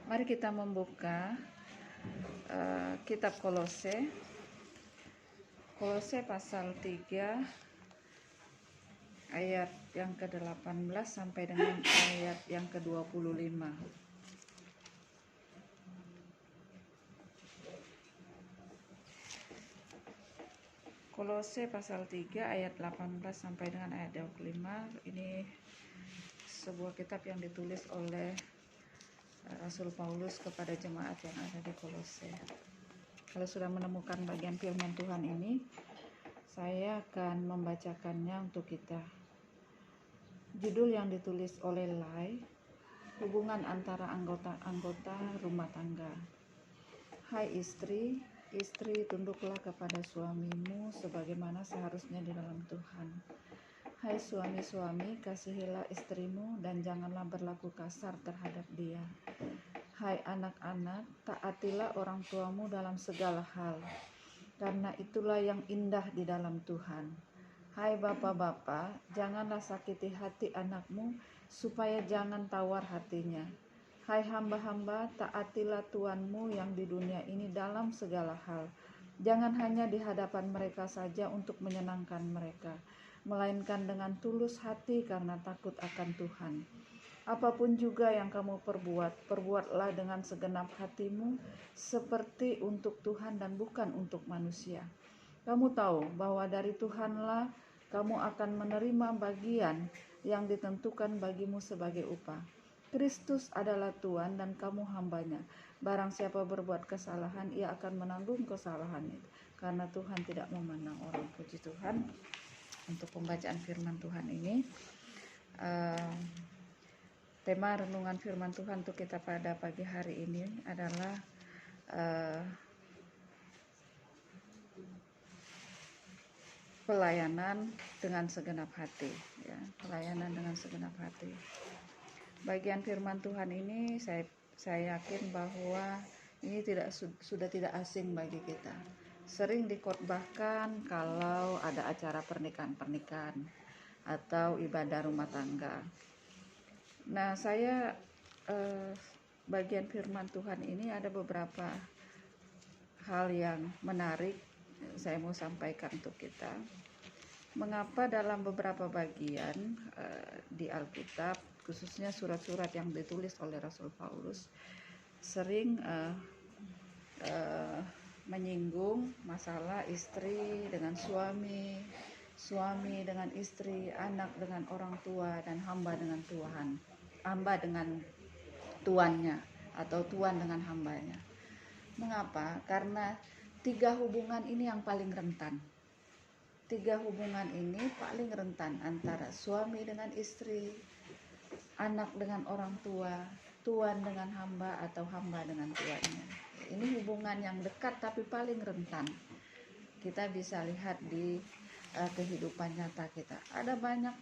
Mari kita membuka kitab Kolose. Kolose pasal 3 ayat yang ke-18 sampai dengan ayat yang ke-25. Kolose pasal 3 ayat 18 sampai dengan ayat 25. Ini sebuah kitab yang ditulis oleh Rasul Paulus kepada jemaat yang ada di Kolose. Kalau sudah menemukan bagian firman Tuhan ini, saya akan membacakannya untuk kita. Judul yang ditulis oleh Lai, hubungan antara anggota-anggota rumah tangga. Hai istri, istri tunduklah kepada suamimu sebagaimana seharusnya di dalam Tuhan. Hai suami-suami, kasihilah istrimu dan janganlah berlaku kasar terhadap dia. Hai anak-anak, taatilah orang tuamu dalam segala hal, karena itulah yang indah di dalam Tuhan. Hai bapak-bapak, janganlah sakiti hati anakmu, supaya jangan tawar hatinya. Hai hamba-hamba, taatilah tuanmu yang di dunia ini dalam segala hal. Jangan hanya di hadapan mereka saja untuk menyenangkan mereka, melainkan dengan tulus hati karena takut akan Tuhan. Apapun juga yang kamu perbuat, perbuatlah dengan segenap hatimu seperti untuk Tuhan dan bukan untuk manusia. Kamu tahu bahwa dari Tuhanlah kamu akan menerima bagian yang ditentukan bagimu sebagai upah. Kristus adalah Tuhan dan kamu hambanya. Barang siapa berbuat kesalahan, ia akan menanggung kesalahan itu, karena Tuhan tidak memandang orang. Puji Tuhan untuk pembacaan firman Tuhan ini. Tema renungan firman Tuhan untuk kita pada pagi hari ini adalah pelayanan dengan segenap hati, ya, pelayanan dengan segenap hati. Bagian firman Tuhan ini saya yakin bahwa ini sudah tidak asing bagi kita. Sering dikhotbahkan kalau ada acara pernikahan atau ibadah rumah tangga. Nah, saya bagian firman Tuhan ini ada beberapa hal yang menarik saya mau sampaikan untuk kita. Mengapa dalam beberapa bagian di Alkitab, khususnya surat-surat yang ditulis oleh Rasul Paulus, sering menyinggung masalah istri dengan suami, suami dengan istri, anak dengan orang tua, dan hamba dengan Tuhan. Hamba dengan tuannya atau tuan dengan hambanya. Mengapa? Karena 3 hubungan ini yang paling rentan. 3 hubungan ini paling rentan, antara suami dengan istri, anak dengan orang tua, tuan dengan hamba, atau hamba dengan tuannya. Ini hubungan yang dekat tapi paling rentan. Kita bisa lihat di kehidupan nyata kita. Ada banyak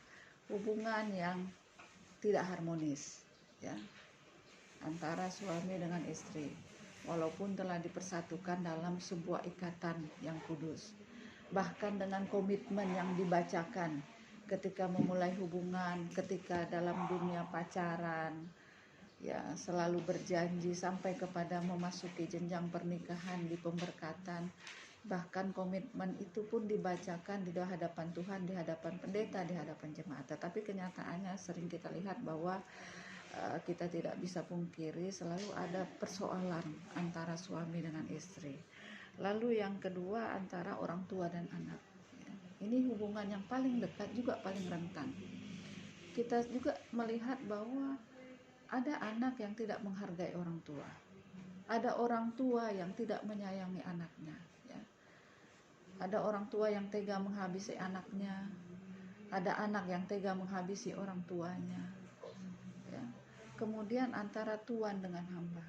hubungan yang tidak harmonis, ya, antara suami dengan istri, walaupun telah dipersatukan dalam sebuah ikatan yang kudus. Bahkan dengan komitmen yang dibacakan ketika memulai hubungan, ketika dalam dunia pacaran, ya, selalu berjanji sampai kepada memasuki jenjang pernikahan di pemberkatan. Bahkan komitmen itu pun dibacakan di hadapan Tuhan, di hadapan pendeta, di hadapan jemaat. Tetapi kenyataannya sering kita lihat bahwa kita tidak bisa pungkiri selalu ada persoalan antara suami dengan istri. Lalu yang kedua, antara orang tua dan anak. Ini hubungan yang paling dekat juga paling rentan. Kita juga melihat bahwa ada anak yang tidak menghargai orang tua. Ada orang tua yang tidak menyayangi anaknya. Ya. Ada orang tua yang tega menghabisi anaknya. Ada anak yang tega menghabisi orang tuanya. Ya. Kemudian antara tuan dengan hamba.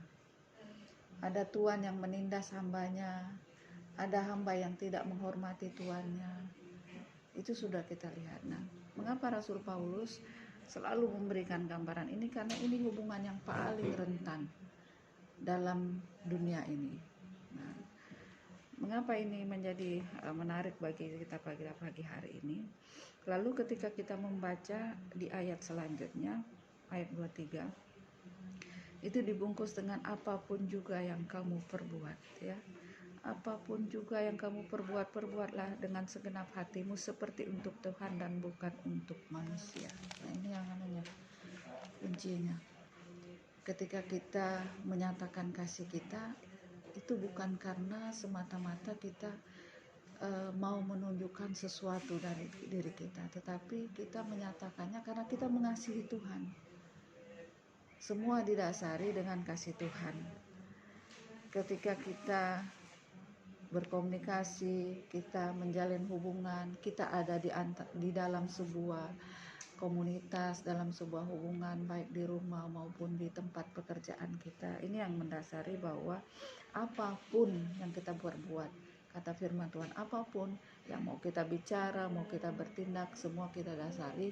Ada tuan yang menindas hambanya. Ada hamba yang tidak menghormati tuannya. Itu sudah kita lihat. Nah, mengapa Rasul Paulus selalu memberikan gambaran ini? Karena ini hubungan yang paling rentan dalam dunia ini. Nah, mengapa ini menjadi menarik bagi kita pagi hari ini? Lalu ketika kita membaca di ayat selanjutnya, ayat 23, itu dibungkus dengan apapun juga yang kamu perbuat, ya. Apapun juga yang kamu perbuat, perbuatlah dengan segenap hatimu seperti untuk Tuhan dan bukan untuk manusia. Nah, ini yang namanya kuncinya. Ketika kita menyatakan kasih kita, itu bukan karena semata-mata kita mau menunjukkan sesuatu dari diri kita, tetapi kita menyatakannya karena kita mengasihi Tuhan. Semua didasari dengan kasih Tuhan. Ketika kita berkomunikasi, kita menjalin hubungan, kita ada di dalam sebuah komunitas, dalam sebuah hubungan, baik di rumah maupun di tempat pekerjaan kita. Ini yang mendasari bahwa apapun yang kita buat, kata firman Tuhan, apapun yang mau kita bicara, mau kita bertindak, semua kita dasari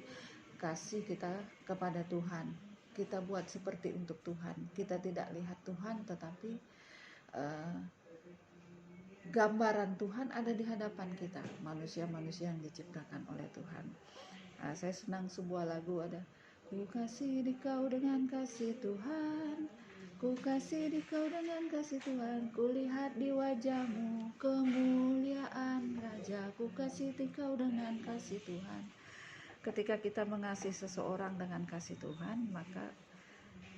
kasih kita kepada Tuhan. Kita buat seperti untuk Tuhan. Kita tidak lihat Tuhan, tetapi gambaran Tuhan ada di hadapan kita, manusia-manusia yang diciptakan oleh Tuhan. Saya senang sebuah lagu ada, ku kasih dikau dengan kasih Tuhan, ku kasih dikau dengan kasih Tuhan, ku lihat di wajahmu kemuliaan Raja, ku kasih dikau dengan kasih Tuhan. Ketika kita mengasihi seseorang dengan kasih Tuhan, maka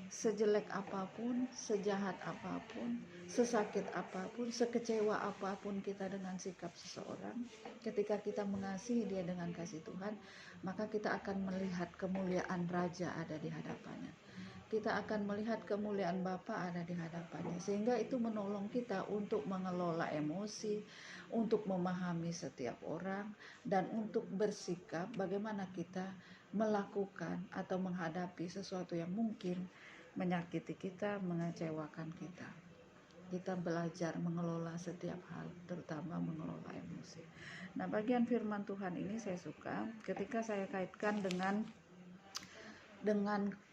sejelek apapun, sejahat apapun, sesakit apapun, sekecewa apapun kita dengan sikap seseorang, ketika kita mengasihi dia dengan kasih Tuhan, maka kita akan melihat kemuliaan Raja ada di hadapannya. Kita akan melihat kemuliaan Bapa ada di hadapannya, sehingga itu menolong kita untuk mengelola emosi, untuk memahami setiap orang, dan untuk bersikap bagaimana kita melakukan atau menghadapi sesuatu yang mungkin menyakiti kita, mengecewakan kita. Kita belajar mengelola setiap hal, terutama mengelola emosi. Nah, bagian firman Tuhan ini saya suka ketika saya kaitkan dengan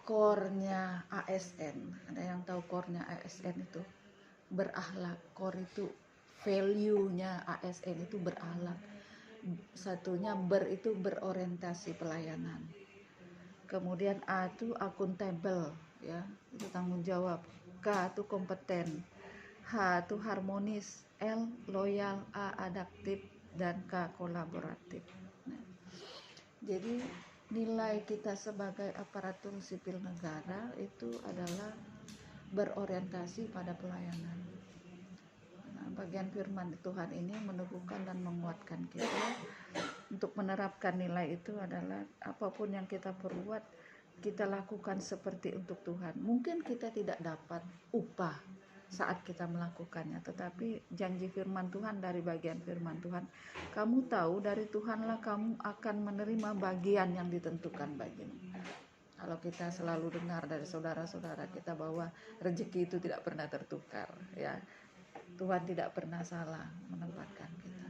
core-nya ASN. Ada yang tahu core-nya ASN itu? Berakhlak. Core itu value-nya ASN itu berakhlak. Satunya itu berorientasi pelayanan. Kemudian A itu akuntabel, ya, itu tanggung jawab. K itu kompeten, H itu harmonis, L loyal, A adaptif, dan K kolaboratif. Nah, jadi nilai kita sebagai aparatur sipil negara itu adalah berorientasi pada pelayanan. Nah, bagian firman Tuhan ini meneguhkan dan menguatkan kita untuk menerapkan nilai itu adalah apapun yang kita perbuat, kita lakukan seperti untuk Tuhan. Mungkin kita tidak dapat upah saat kita melakukannya, tetapi janji firman Tuhan dari bagian firman Tuhan, kamu tahu dari Tuhanlah kamu akan menerima bagian yang ditentukan bagimu. Kalau kita selalu dengar dari saudara-saudara kita bahwa rezeki itu tidak pernah tertukar, ya, Tuhan tidak pernah salah menempatkan kita,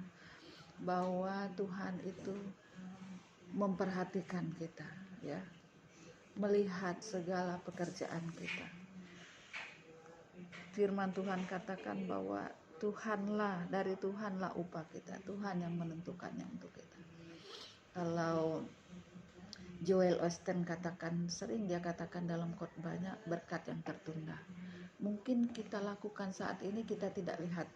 bahwa Tuhan itu memperhatikan kita, ya, melihat segala pekerjaan kita. Firman Tuhan katakan bahwa dari Tuhanlah upah kita, Tuhan yang menentukannya untuk kita. Kalau Joel Osteen sering dia katakan dalam khotbahnya, berkat yang tertunda. Mungkin kita lakukan saat ini kita tidak lihat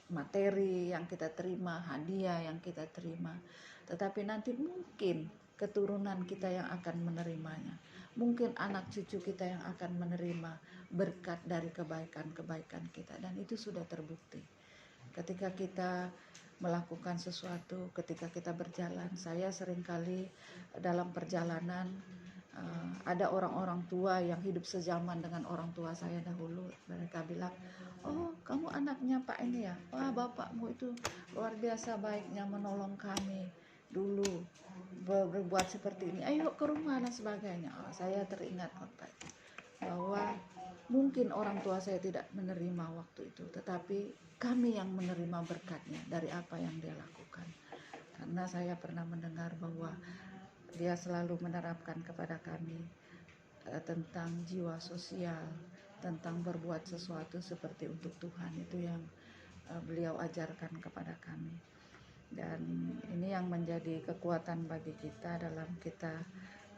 materi yang kita terima, hadiah yang kita terima, tetapi nanti mungkin keturunan kita yang akan menerimanya, mungkin anak cucu kita yang akan menerima berkat dari kebaikan-kebaikan kita, dan itu sudah terbukti. Ketika kita melakukan sesuatu, ketika kita berjalan, saya seringkali dalam perjalanan ada orang-orang tua yang hidup sezaman dengan orang tua saya dahulu. Mereka bilang, oh kamu anaknya Pak ini ya, wah bapakmu itu luar biasa baiknya menolong kami dulu, berbuat seperti ini, ayo ke rumah dan sebagainya. Saya teringat bahwa mungkin orang tua saya tidak menerima waktu itu, tetapi kami yang menerima berkatnya dari apa yang dia lakukan. Karena saya pernah mendengar bahwa dia selalu menerapkan kepada kami tentang jiwa sosial, tentang berbuat sesuatu seperti untuk Tuhan. Itu yang beliau ajarkan kepada kami. Dan ini yang menjadi kekuatan bagi kita dalam kita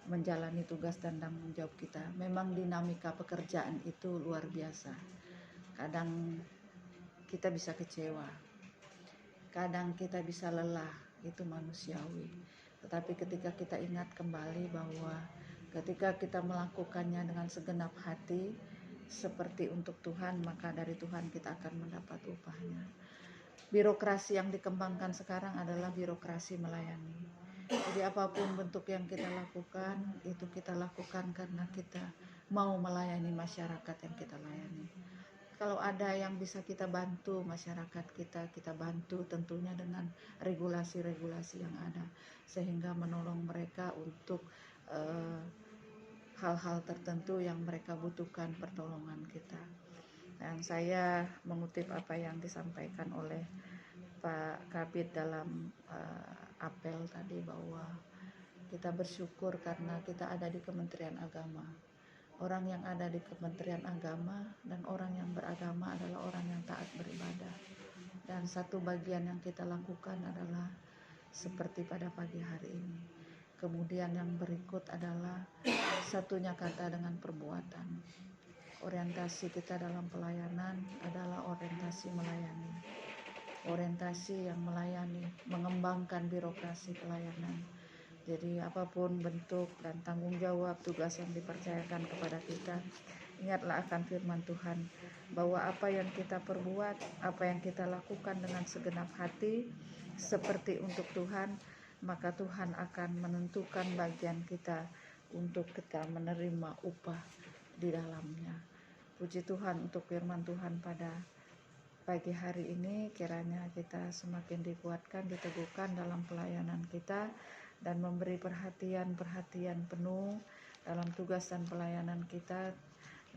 menjalani tugas dan tanggung jawab kita. Memang dinamika pekerjaan itu luar biasa. Kadang kita bisa kecewa, kadang kita bisa lelah, itu manusiawi. Tetapi ketika kita ingat kembali bahwa ketika kita melakukannya dengan segenap hati seperti untuk Tuhan, maka dari Tuhan kita akan mendapat upahnya. Birokrasi yang dikembangkan sekarang adalah birokrasi melayani. Jadi apapun bentuk yang kita lakukan, itu kita lakukan karena kita mau melayani masyarakat yang kita layani. Kalau ada yang bisa kita bantu masyarakat kita bantu tentunya dengan regulasi-regulasi yang ada, sehingga menolong mereka untuk hal-hal tertentu yang mereka butuhkan pertolongan kita. Dan saya mengutip apa yang disampaikan oleh Pak Kabid dalam apel tadi, bahwa kita bersyukur karena kita ada di Kementerian Agama. Orang yang ada di Kementerian Agama dan orang yang beragama adalah orang yang taat beribadah. Dan satu bagian yang kita lakukan adalah seperti pada pagi hari ini. Kemudian yang berikut adalah satunya kata dengan perbuatan. Orientasi kita dalam pelayanan adalah orientasi melayani. Orientasi yang melayani, mengembangkan birokrasi pelayanan. Jadi apapun bentuk dan tanggung jawab tugas yang dipercayakan kepada kita, ingatlah akan firman Tuhan bahwa apa yang kita perbuat, apa yang kita lakukan dengan segenap hati seperti untuk Tuhan, maka Tuhan akan menentukan bagian kita untuk kita menerima upah di dalamnya. Puji Tuhan untuk firman Tuhan pada pagi hari ini. Kiranya kita semakin dikuatkan, diteguhkan dalam pelayanan kita, dan memberi perhatian penuh dalam tugas dan pelayanan kita,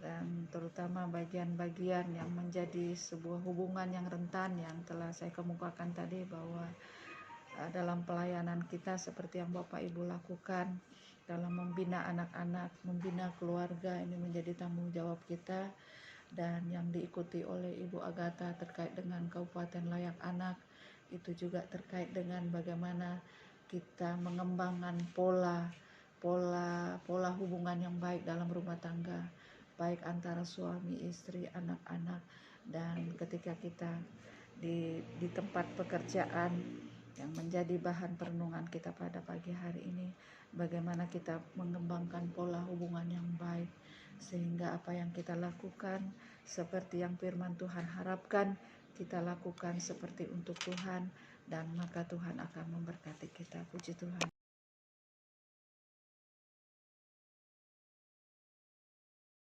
dan terutama bagian-bagian yang menjadi sebuah hubungan yang rentan yang telah saya kemukakan tadi, bahwa dalam pelayanan kita seperti yang Bapak Ibu lakukan dalam membina anak-anak, membina keluarga, ini menjadi tanggung jawab kita. Dan yang diikuti oleh Ibu Agatha terkait dengan Kabupaten Layak Anak, itu juga terkait dengan bagaimana kita mengembangkan pola hubungan yang baik dalam rumah tangga, baik antara suami, istri, anak-anak, dan ketika kita di tempat pekerjaan yang menjadi bahan perenungan kita pada pagi hari ini, bagaimana kita mengembangkan pola hubungan yang baik, sehingga apa yang kita lakukan seperti yang firman Tuhan harapkan, kita lakukan seperti untuk Tuhan, dan maka Tuhan akan memberkati kita. Puji Tuhan.